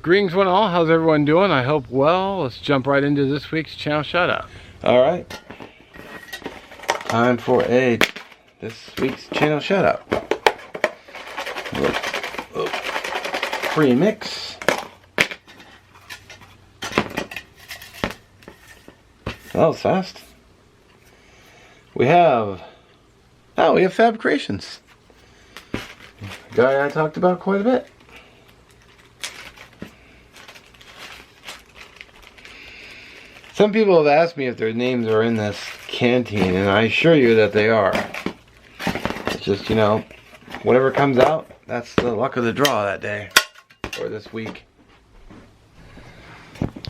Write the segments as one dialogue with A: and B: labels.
A: Greetings one all, how's everyone doing? I hope well. Let's jump right into this week's channel shout out.
B: Alright, time for this week's channel shout out. Premix. That was fast. We have Fab Creations. A guy I talked about quite a bit. Some people have asked me if their names are in this canteen, and I assure you that they are. It's just, you know, whatever comes out, that's the luck of the draw that day, or this week.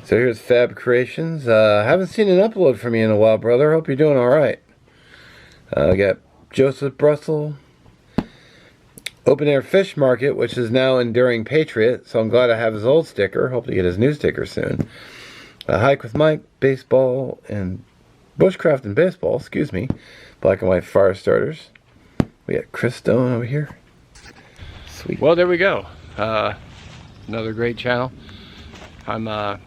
B: So here's Fab Creations. Haven't seen an upload from you in a while, brother. Hope you're doing alright. I got Joseph Brussel, Open Air Fish Market, which is now Enduring Patriot, so I'm glad I have his old sticker. Hope to get his new sticker soon. Hike with Mike, baseball, and bushcraft and baseball, excuse me. Black and white fire starters. We got Chris Stone over here. Sweet.
A: Well, there we go. Another great channel. I'm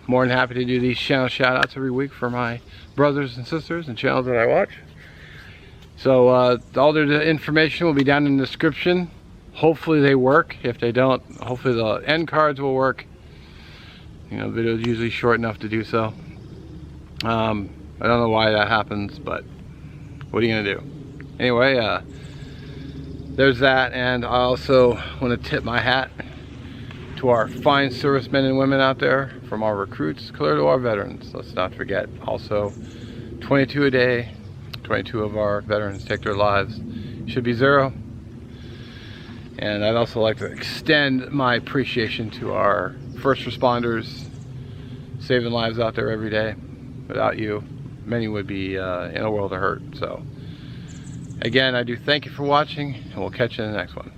A: more than happy to do these channel shout outs every week for my brothers and sisters and channels that I watch. So all their information will be down in the description. Hopefully they work. If they don't, hopefully the end cards will work. You know, the video is usually short enough to do so. I don't know why that happens, but what are you gonna do? Anyway, there's that, and I also want to tip my hat to our fine servicemen and women out there, from our recruits clear to our veterans. Let's not forget, also 22 a day, 22 of our veterans take their lives. Should be 0. And I'd also like to extend my appreciation to our first responders saving lives out there every day. Without you, many would be in a world of hurt. So again, I do thank you for watching, and we'll catch you in the next one.